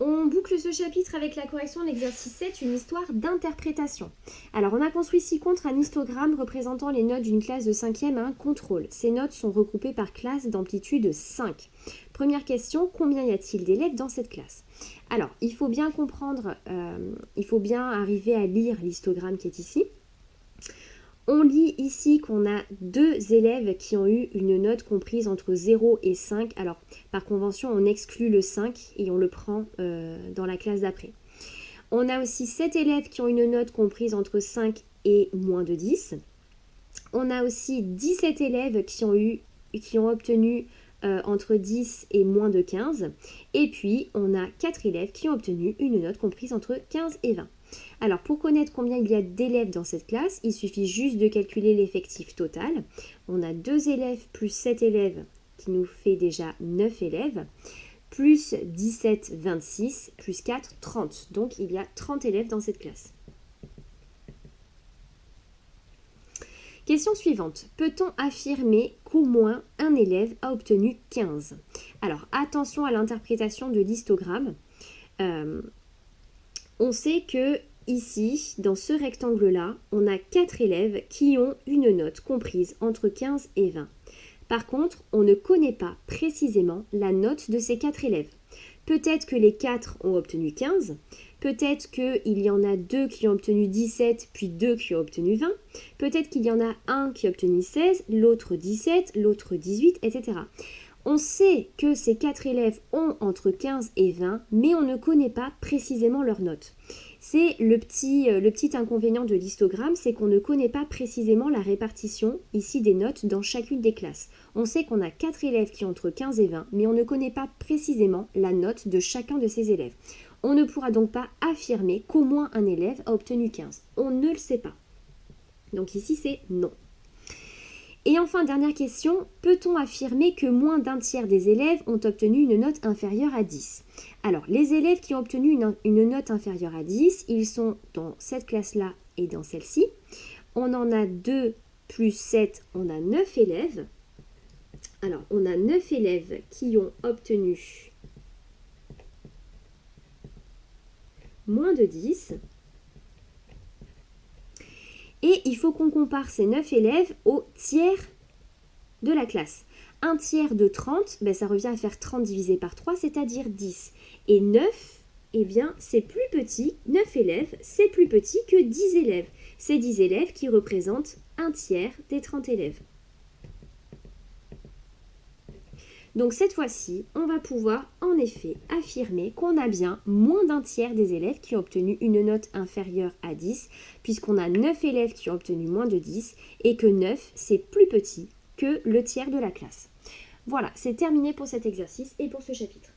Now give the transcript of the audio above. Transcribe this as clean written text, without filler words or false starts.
On boucle ce chapitre avec la correction de l'exercice 7, une histoire d'interprétation. Alors, on a construit ci-contre un histogramme représentant les notes d'une classe de 5e à un contrôle. Ces notes sont regroupées par classe d'amplitude 5. Première question, combien y a-t-il d'élèves dans cette classe? Alors, il faut bien comprendre, il faut bien arriver à lire l'histogramme qui est ici. On lit ici qu'on a 2 élèves qui ont eu une note comprise entre 0 et 5. Alors, par convention, on exclut le 5 et on le prend dans la classe d'après. On a aussi 7 élèves qui ont une note comprise entre 5 et moins de 10. On a aussi 17 élèves qui ont obtenu entre 10 et moins de 15. Et puis, on a 4 élèves qui ont obtenu une note comprise entre 15 et 20. Alors, pour connaître combien il y a d'élèves dans cette classe, il suffit juste de calculer l'effectif total. On a 2 élèves plus 7 élèves qui nous fait déjà 9 élèves, plus 17, 26, plus 4, 30. Donc, il y a 30 élèves dans cette classe. Question suivante. Peut-on affirmer qu'au moins un élève a obtenu 15? Alors, attention à l'interprétation de l'histogramme. On sait que ici, dans ce rectangle-là, on a 4 élèves qui ont une note comprise entre 15 et 20. Par contre, on ne connaît pas précisément la note de ces 4 élèves. Peut-être que les 4 ont obtenu 15, peut-être qu'il y en a 2 qui ont obtenu 17, puis 2 qui ont obtenu 20, peut-être qu'il y en a un qui a obtenu 16, l'autre 17, l'autre 18, etc. On sait que ces 4 élèves ont entre 15 et 20, mais on ne connaît pas précisément leur note. C'est le petit inconvénient de l'histogramme, c'est qu'on ne connaît pas précisément la répartition ici des notes dans chacune des classes. On sait qu'on a 4 élèves qui ont entre 15 et 20, mais on ne connaît pas précisément la note de chacun de ces élèves. On ne pourra donc pas affirmer qu'au moins un élève a obtenu 15. On ne le sait pas. Donc ici, c'est non. Et enfin, dernière question, peut-on affirmer que moins d'un tiers des élèves ont obtenu une note inférieure à 10? Alors, les élèves qui ont obtenu une note inférieure à 10, ils sont dans cette classe-là et dans celle-ci. On en a 2 plus 7, on a 9 élèves. Alors, on a 9 élèves qui ont obtenu moins de 10. Et il faut qu'on compare ces 9 élèves au tiers de la classe. Un tiers de 30, ça revient à faire 30 divisé par 3, c'est-à-dire 10. Et 9, c'est plus petit, 9 élèves, c'est plus petit que 10 élèves. C'est 10 élèves qui représentent un tiers des 30 élèves. Donc cette fois-ci, on va pouvoir en effet affirmer qu'on a bien moins d'un tiers des élèves qui ont obtenu une note inférieure à 10, puisqu'on a 9 élèves qui ont obtenu moins de 10, et que 9, c'est plus petit que le tiers de la classe. Voilà, c'est terminé pour cet exercice et pour ce chapitre.